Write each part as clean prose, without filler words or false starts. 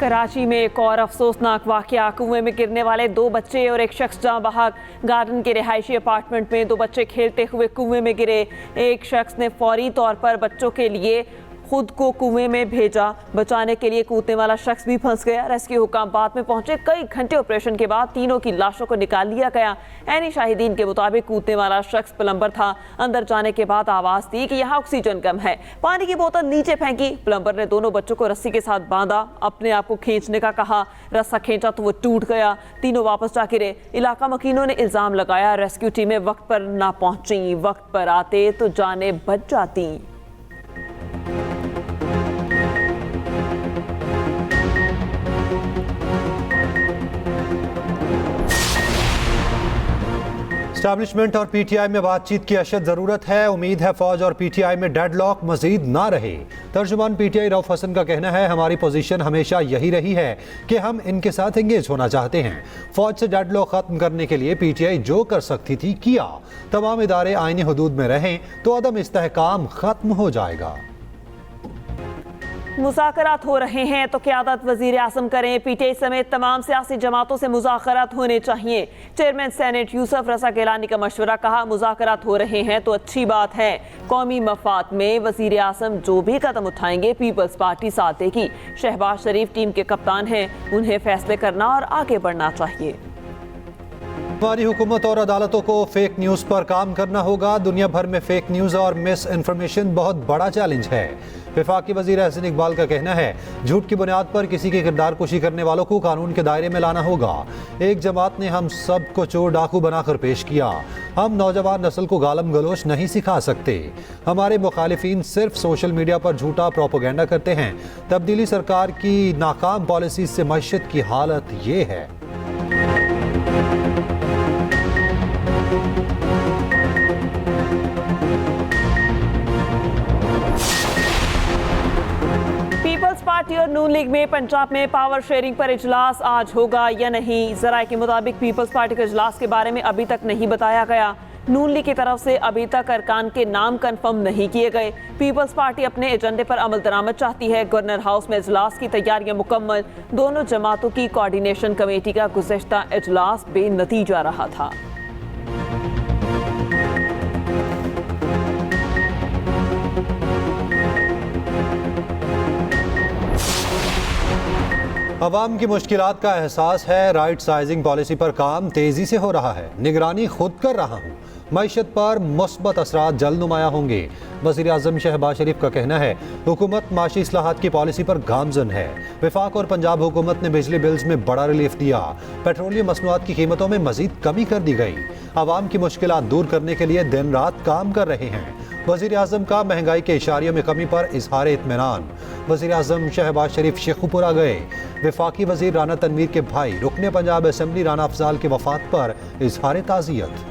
कराची में एक और अफसोसनाक वाकया। कुएं में गिरने वाले 2 बच्चे और एक शख्स जाँ बहक। गार्डन के रिहायशी अपार्टमेंट में 2 बच्चे खेलते हुए कुएं में गिरे। एक शख्स ने फौरी तौर पर बच्चों के लिए खुद को कुएं में भेजा। बचाने के लिए कूदने वाला शख्स भी फंस गया। रेस्क्यू हुकाम बाद में पहुंचे। कई घंटे ऑपरेशन के बाद तीनों की लाशों को निकाल लिया गया। ऐनी शाहिदीन के मुताबिक कूदने वाला शख्स प्लम्बर था। अंदर जाने के बाद आवाज दी कि यहाँ ऑक्सीजन कम है। पानी की बोतल नीचे फेंकी। प्लम्बर ने दोनों बच्चों को रस्सी के साथ बांधा। अपने आप को खींचने का कहा। रस्सा खींचा तो वो टूट गया। तीनों वापस जा गिरे। इलाका मकीनों ने इल्जाम लगाया रेस्क्यू टीमें वक्त पर ना पहुंची। वक्त पर आते तो जाने बच जाती। एस्टैब्लिशमेंट और पीटीआई में बातचीत की अशद जरूरत है। उम्मीद है फौज और पीटीआई में डेडलॉक मजीद ना रहे। तर्जुमान पीटीआई रऊफ हसन का कहना है, हमारी पोजीशन हमेशा यही रही है कि हम इनके साथ एंगेज होना चाहते हैं। फौज से डेडलॉक खत्म करने के लिए पीटीआई जो कर सकती थी किया। तमाम इदारे आईनी हदूद में रहें तो अदम इस्तेहकाम खत्म हो जाएगा। मुज़ाकरात हो रहे हैं तो क़यादत वज़ीर आज़म करें। पीटीआई समेत तमाम सियासी जमातों से मुज़ाकरात होने चाहिए। चेयरमैन सेनेट यूसुफ रज़ा गिलानी का मशवरा। कहा, मुज़ाकरात हो रहे हैं तो अच्छी बात है। कौमी मफाद में वज़ीर आज़म जो भी कदम उठाएंगे पीपल्स पार्टी साथ देगी। शहबाज शरीफ टीम के कप्तान हैं, उन्हें फैसले करना और आगे बढ़ना चाहिए। हमारी हुकूमत और अदालतों को फेक न्यूज़ पर काम करना होगा। दुनिया भर में फेक न्यूज़ और मिस इन्फॉर्मेशन बहुत बड़ा चैलेंज है। वफाकी वज़ीर एहसन इकबाल का कहना है, झूठ की बुनियाद पर किसी की किरदार कुशी करने वालों को कानून के दायरे में लाना होगा। एक जमात ने हम सब को चोर डाकू बनाकर पेश किया। हम नौजवान नस्ल को गालम गलोच नहीं सिखा सकते। हमारे मुखालिफिन सिर्फ सोशल मीडिया पर झूठा प्रोपोगेंडा करते हैं। तब्दीली सरकार की नाकाम पॉलिसी से मईशत की हालत ये है। पीपल्स पार्टी और नून लीग में पंजाब में पावर शेयरिंग पर इजलास आज होगा या नहीं। जराए के मुताबिक पीपल्स पार्टी के इजलास के बारे में अभी तक नहीं बताया गया। नून लीग की तरफ से अभी तक अरकान के नाम कंफर्म नहीं किए गए। पीपल्स पार्टी अपने एजेंडे पर अमल दरामद चाहती है। गवर्नर हाउस में इजलास की तैयारियां मुकम्मल। दोनों जमातों की कोऑर्डिनेशन कमेटी का गुज़श्ता इजलास बेनतीजा रहा था। अवाम की मुश्किलात का एहसास है। राइट साइजिंग पॉलिसी पर काम तेजी से हो रहा है। निगरानी खुद कर रहा हूँ। मईशत पर मुस्बत असरात जल्द नुमाया होंगे। वज़ीर आज़म शहबाज शरीफ का कहना है, हुकूमत माशी इस्लाहात की पॉलिसी पर गामजन है। वफाक और पंजाब हुकूमत ने बिजली बिल्स में बड़ा रिलीफ दिया। पेट्रोलियम मसनूआत की कीमतों में मजीद कमी कर दी गई। आवाम की मुश्किलात दूर करने के लिए दिन रात काम कर रहे हैं। वज़ीर आज़म का महंगाई के इशारियों में कमी पर इजहार इत्मीनान। वज़ीर आज़म शहबाज शरीफ शेखुपुरा गए। वफाकी वज़ीर राना तनवीर के भाई रुकने पंजाब असम्बली राना अफजाल के वफात पर इजहार ताज़ियत।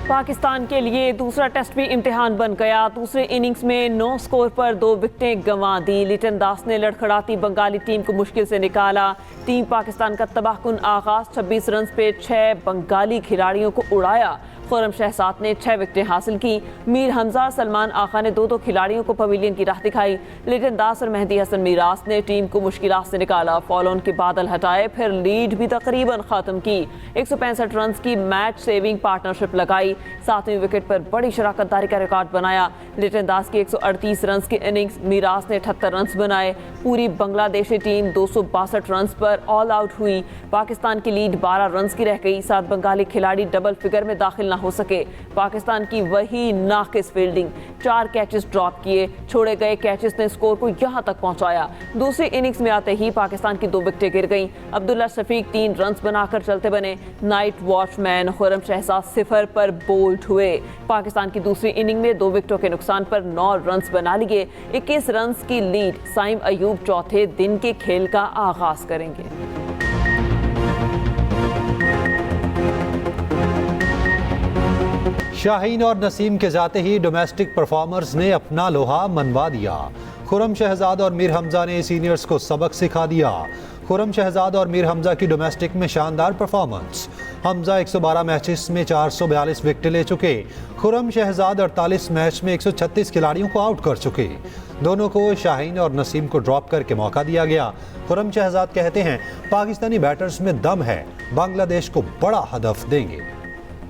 पाकिस्तान के लिए दूसरा टेस्ट भी इम्तिहान बन गया। दूसरे इनिंग्स में 9 स्कोर पर 2 विकेटें गंवा दी। लिटन दास ने लड़खड़ाती बंगाली टीम को मुश्किल से निकाला। टीम पाकिस्तान का तबाहकुन आगाज। 26 रन पे 6 बंगाली खिलाड़ियों को उड़ाया। खुर्रम शहजाद ने 6 विकेटें हासिल की। मीर हमजा सलमान आगा ने 2-2 खिलाड़ियों को पवेलियन की राह दिखाई। लिटन दास और मेहदी हसन मीरास ने टीम को मुश्किलात से निकाला। फॉलो ऑन के बादल हटाए, फिर लीड भी तकरीबन खत्म की। 165 रन की मैच सेविंग पार्टनरशिप लगाई। 7वीं विकेट पर बड़ी शराकतदारी का रिकॉर्ड बनाया। लिटन दास की 138 रन की इनिंग्स, मीरास ने 78 रन बनाए। पूरी बांग्लादेशी टीम 262 रन पर ऑल आउट हुई। पाकिस्तान की लीड 12 रन की रह गई। 7 बंगाली खिलाड़ी डबल फिगर में दाखिल ना हो सके। पाकिस्तान की वही नाकिस फील्डिंग। 4 कैचेस ड्रॉप किए। छोड़े गए कैचेस ने स्कोर को यहां तक पहुंचाया। दूसरी इनिंग्स में आते ही पाकिस्तान की 2 विकेटें गिर गईं। अब्दुल्ला शफीक 3 रन बनाकर चलते बने। नाइट वॉचमैन खुर्रम शहजाद 0 पर बोल्ड हुए। पाकिस्तान की दूसरी इनिंग में 2 विकेटों के नुकसान पर 9 रन बना लिए। 21 रन की लीड। साइम अयूब चौथे दिन के खेल का आगाज करेंगे। शाहीन और नसीम के जाते ही डोमेस्टिक परफॉर्मर्स ने अपना लोहा मनवा दिया। खुर्रम शहजाद और मीर हमजा ने सीनियर्स को सबक सिखा दिया। खुर्रम शहजाद और मीर हमजा की डोमेस्टिक में शानदार परफॉर्मेंस। हमजा 112 मैचेस में 442 विकेट ले चुके। खुरम शहजाद 48 मैच में 136 खिलाड़ियों को आउट कर चुके। दोनों को शाहीन और नसीम को ड्रॉप करके मौका दिया गया। खुरम शहजाद कहते हैं पाकिस्तानी बैटर्स में दम है, बांग्लादेश को बड़ा हदफ देंगे।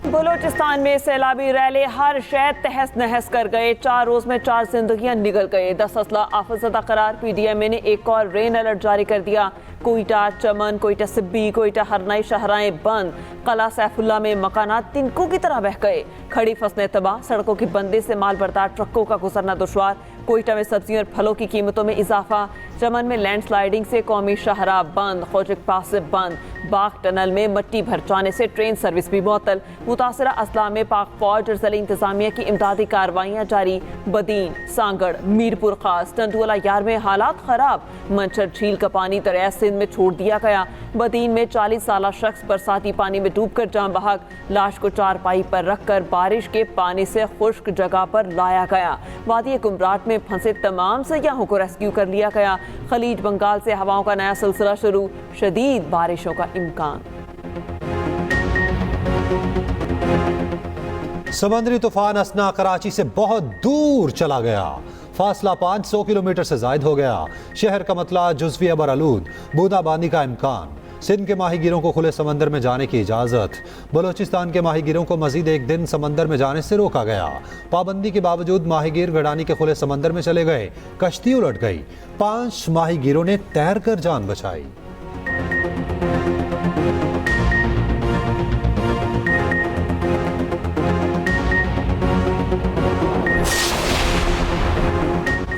बलूचिस्तान में सैलाबी रैली हर शहर तहस नहस कर गए। 4 रोज में 4 जिंदगियां निगल गए। 10 असला आफतज़दा करार। PDMA ने एक और रेन अलर्ट जारी कर दिया। कोयटा, चमन, कोयटा सिब्बी, कोयटा हरनाई शाहराएं बंद। कला सैफुल्ला में मकानात तिनकों की तरह बह गए। खड़ी फसलें तबाह। सड़कों की बंदी से माल बरदार ट्रकों का गुजरना दुश्वार। कोयटा में सब्जियों और फलों की कीमतों में इजाफा। चमन में लैंडस्लाइडिंग से कौमी शाहराह बंद। खोजिक पास से बंद। बाग टनल में मिट्टी भर जाने से ट्रेन सर्विस भी मुअत्तल। मुतासरा अजला में पाक फौज और ज़िला इंतजामिया की इमदादी कार्रवाइयाँ जारी। बदीन, सांगड़, मीरपुर खास, टंडुआला यार में हालात खराब। मंचर झील का पानी दरिया सिंध में छोड़ दिया गया। बदीन में 40 साला शख्स बरसाती पानी में डूबकर जान बहक। लाश को चारपाई पर रखकर बारिश के पानी से खुश्क जगह पर लाया गया। वादी कुमराट में फंसे तमाम सयाहों को रेस्क्यू कर लिया गया। खलीज बंगाल से हवाओं का नया सिलसिला शुरू। शदीद बारिशों का इम्कान। समंदरी तूफान असना कराची से बहुत दूर चला गया। फासला 500 किलोमीटर से जायद हो गया। शहर का मतला जुज़वी अबरआलूद, बूंदाबांदी का इम्कान। सिंध के माहीगीरों को खुले समंदर में जाने की इजाज़त। बलूचिस्तान के माहीगीरों को मजीद एक दिन समंदर में जाने से रोका गया। पाबंदी के बावजूद माहीगीर गड़ानी के खुले समंदर में चले गए। कश्ती उलट गई। 5 माहीगीरों ने तैरकर जान बचाई।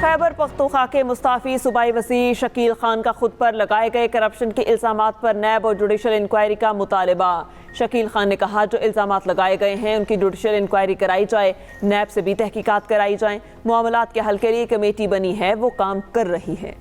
खैबर पख्तूनख्वा के मुस्ताफी सूबाई वज़ीर शकील खान का खुद पर लगाए गए करप्शन के इल्ज़ामात पर नैब और जुडिशल इंक्वायरी का मुतालबा। शकील खान ने कहा जो इल्ज़ामात लगाए गए हैं उनकी जुडिशल इंक्वायरी कराई जाए। नैब से भी तहकीकात कराई जाए। मामलात के हल के लिए कमेटी बनी है, वो काम कर रही है।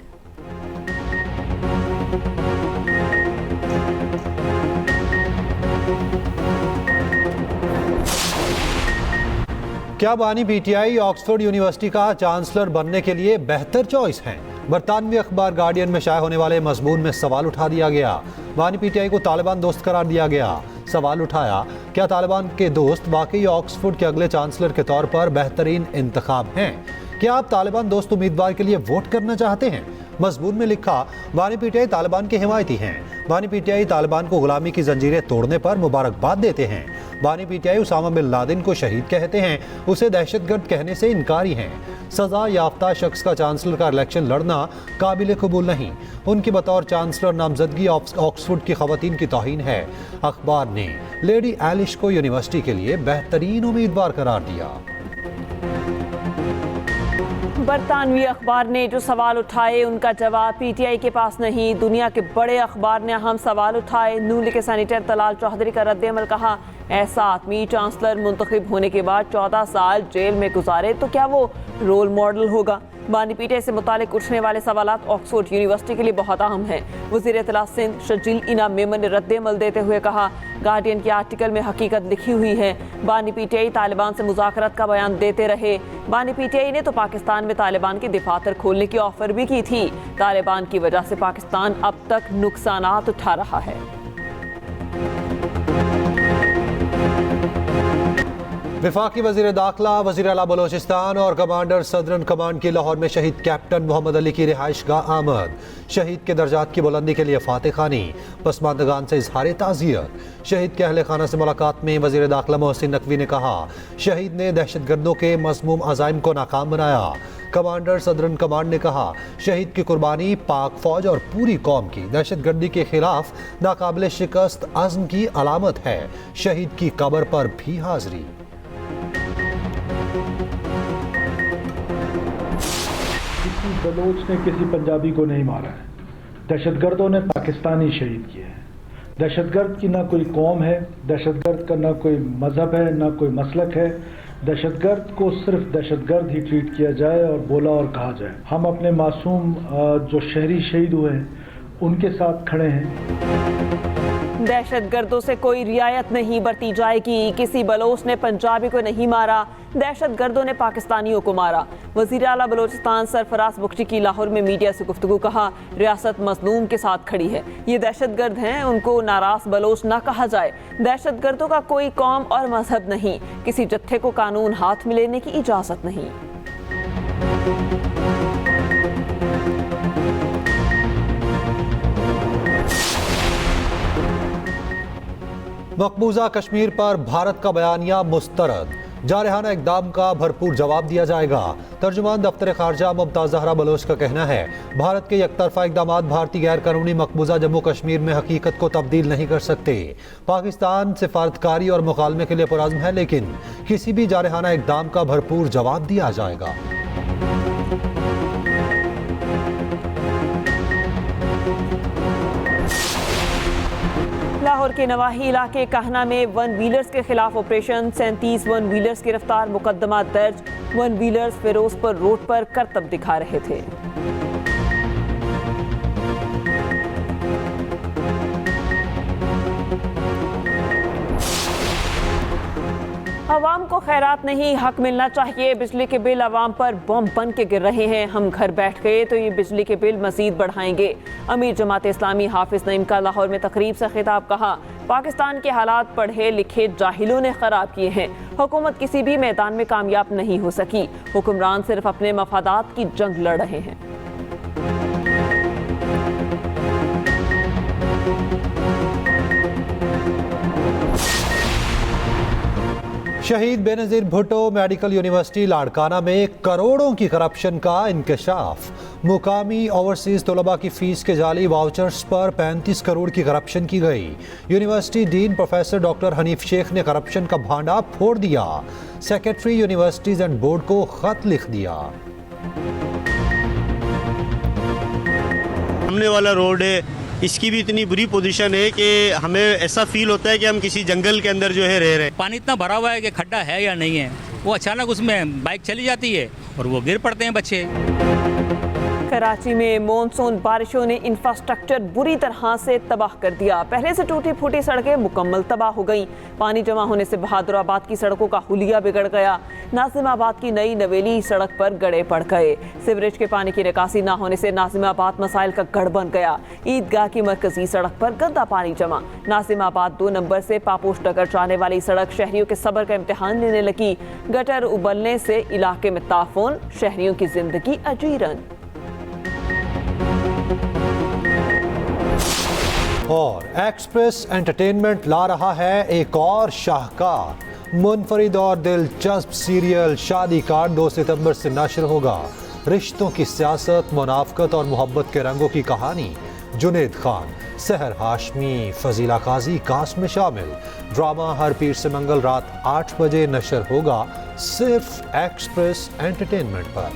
क्या बानी PTI ऑक्सफोर्ड यूनिवर्सिटी का चांसलर बनने के लिए बेहतर चॉइस है? बरतानवी अखबार गार्डियन में शाया होने वाले मजमून में सवाल उठा दिया गया। बानी PTI को तालिबान दोस्त करार दिया गया। सवाल उठाया क्या तालिबान के दोस्त वाकई ऑक्सफोर्ड के अगले चांसलर के तौर पर बेहतरीन इंतखाब हैं? क्या आप तालिबान दोस्त उम्मीदवार के लिए वोट करना चाहते हैं? मजमून में लिखा बानी PTI तालिबान के हिमायती हैं। बानी PTI तालिबान को गुलामी की जंजीरें तोड़ने पर मुबारकबाद देते हैं। बानी PTI उसामा बिन लादेन को शहीद कहते हैं, उसे दहशतगर्द कहने से इनकारी हैं। सजा याफ्ता शख्स का चांसलर का इलेक्शन लड़ना काबिल कबूल नहीं। उनकी बतौर चांसलर नामजदगी ऑक्सफोर्ड की खवातीन की तौहीन है। अखबार ने लेडी एलिश को यूनिवर्सिटी के लिए बेहतरीन उम्मीदवार करार दिया। बरतानवी अखबार ने जो सवाल उठाए उनका जवाब PTI के पास नहीं। दुनिया के बड़े अखबार ने अहम सवाल उठाए। नून लीग के सैनेटर तलाल चौधरी का रद्द-ए-अमल कहा ऐसा आदमी चांसलर मुंतखब होने के बाद 14 साल जेल में गुजारे तो क्या वो रोल मॉडल होगा? बानी PTI से मुतालिक उठने वाले सवालात ऑक्सफोर्ड यूनिवर्सिटी के लिए बहुत अहम हैं। वज़ीर इत्तला सिंध शजील इनाम मेमन ने रद्द-ए-अमल देते हुए कहा गार्डियन के आर्टिकल में हकीकत लिखी हुई है। बानी PTI तालिबान से मुज़ाकरत का बयान देते रहे। बानी PTI ने तो पाकिस्तान में तालिबान के दफातर खोलने की ऑफर भी की थी। तालिबान की वजह से पाकिस्तान अब तक नुकसानात उठा रहा है। वफाकी वज़ीर दाखिला, वज़ीर आला बलोचिस्तान और कमांडर सदरन कमांड की लाहौर में शहीद कैप्टन मोहम्मद अली की रिहाइश गाह आमद। शहीद के दर्जात की बुलंदी के लिए फातह खानी। पसमानदगान से इजहार ताज़ियत। शहीद के अहले खाना से मुलाकात में वज़ीर दाखिला मोहसिन नकवी ने कहा शहीद ने दहशतगर्दों के मज़मूम अज़ाइम को नाकाम बनाया। कमांडर सदरन कमांड ने कहा शहीद की कुर्बानी पाक फौज और पूरी कौम की दहशतगर्दी के खिलाफ नाकाबिल शिकस्त अज़्म की अलामत है। शहीद की कब्र पर भी हाजिरी। किसी बलोच ने किसी पंजाबी को नहीं मारा है। दहशतगर्दों ने पाकिस्तानी शहीद किए हैं। दहशतगर्द की ना कोई कौम है, दहशतगर्द का ना कोई मजहब है, ना कोई मसलक है। दहशतगर्द को सिर्फ दहशतगर्द ही ट्रीट किया जाए और बोला और कहा जाए। हम अपने मासूम जो शहरी शहीद हुए हैं उनके साथ खड़े हैं। दहशतगर्दों से कोई रियायत नहीं बरती जाएगी। किसी बलोच ने पंजाबी को नहीं मारा, दहशतगर्दों ने पाकिस्तानियों को मारा। वजीर आला बलोचिस्तान सरफराज बुख्ची की लाहौर में मीडिया से गुफ्तगू। कहा, रियासत मजलूम के साथ खड़ी है। ये दहशतगर्द हैं, उनको नाराज बलोच ना कहा जाए। दहशतगर्दों का कोई कौम और मजहब नहीं। किसी जत्थे को कानून हाथ में लेने की इजाजत नहीं। मकबूजा कश्मीर पर भारत का बयानिया मुस्तरद। जारहाना इकदाम का भरपूर जवाब दिया जाएगा। तर्जुमान दफ्तर खारजा मुमताज जहरा बलोच का कहना है, भारत के एकतरफा इकदाम भारतीय गैर कानूनी मकबूजा जम्मू कश्मीर में हकीकत को तब्दील नहीं कर सकते। पाकिस्तान सिफारतकारी और मुकालमे के लिए पुरज़्म है, लेकिन किसी भी जारहाना इकदाम का भरपूर जवाब दिया जाएगा। लाहौर के नवाही इलाके कहना में वन व्हीलर्स के खिलाफ ऑपरेशन। 37 वन व्हीलर्स गिरफ्तार, मुकदमा दर्ज। वन व्हीलर्स फिरोजपुर रोड पर करतब दिखा रहे थे। अवाम को खैरात नहीं, हक मिलना चाहिए। बिजली के बिल अवाम पर बम बन के गिर रहे हैं। हम घर बैठ गए तो ये बिजली के बिल मजीद बढ़ाएंगे। अमीर जमात इस्लामी हाफिज नईम का लाहौर में तकरीब से खिताब। कहा, पाकिस्तान के हालात पढ़े लिखे जाहिलों ने खराब किए हैं। हुकूमत किसी भी मैदान में कामयाब नहीं हो सकी। हुक्मरान सिर्फ अपने मफादात की जंग लड़ रहे हैं। शहीद बेनज़ीर भुट्टो मेडिकल यूनिवर्सिटी लाड़काना में करोड़ों की करप्शन का इंकशाफ। मुकामी ओवरसीज तलबा की फीस के जाली वाउचर्स पर 35 करोड़ की करप्शन की गई। University dean professor doctor Hanif Shaikh ने करप्शन का भांडा फोड़ दिया। सेक्रेटरी यूनिवर्सिटीज एंड बोर्ड को खत लिख दिया। सामने वाला रोड है, इसकी भी इतनी बुरी पोजीशन है कि हमें ऐसा फील होता है कि हम किसी जंगल के अंदर जो है रह रहे हैं। पानी इतना भरा हुआ है कि खड्डा है या नहीं है, वो अचानक उसमें बाइक चली जाती है और वो गिर पड़ते हैं बच्चे। कराची में मॉनसून बारिशों ने इंफ्रास्ट्रक्चर बुरी तरह से तबाह कर दिया। पहले से टूटी फूटी सड़कें मुकम्मल तबाह हो गईं। पानी जमा होने से बहादुराबाद की सड़कों का हुलिया बिगड़ गया। नाजिमाबाद की नई नवेली सड़क पर गड्ढे पड़ गए। सीवरेज के पानी की निकासी न होने से नाजिमाबाद मसाइल का गढ़ बन गया। ईदगाह की मरकजी सड़क पर गंदा पानी जमा। नाजिमाबाद 2 नंबर से पापोश नगर जाने वाली सड़क शहरियों के सब्र का इम्तिहान लेने लगी। गटर उबलने से इलाके में ताफून, शहरियों की जिंदगी अजीरन। और एक्सप्रेस एंटरटेनमेंट ला रहा है एक और शाहकार मुनफरिद और दिलचस्प सीरियल शादी कार्ड 2 सितंबर से नश्र होगा। रिश्तों की सियासत, मुनाफकत और मोहब्बत के रंगों की कहानी। जुनेद खान, सहर हाशमी, फजीला काजी कास्ट में शामिल। ड्रामा हर पीर से मंगल रात 8 बजे नश्र होगा, सिर्फ एक्सप्रेस एंटरटेनमेंट पर।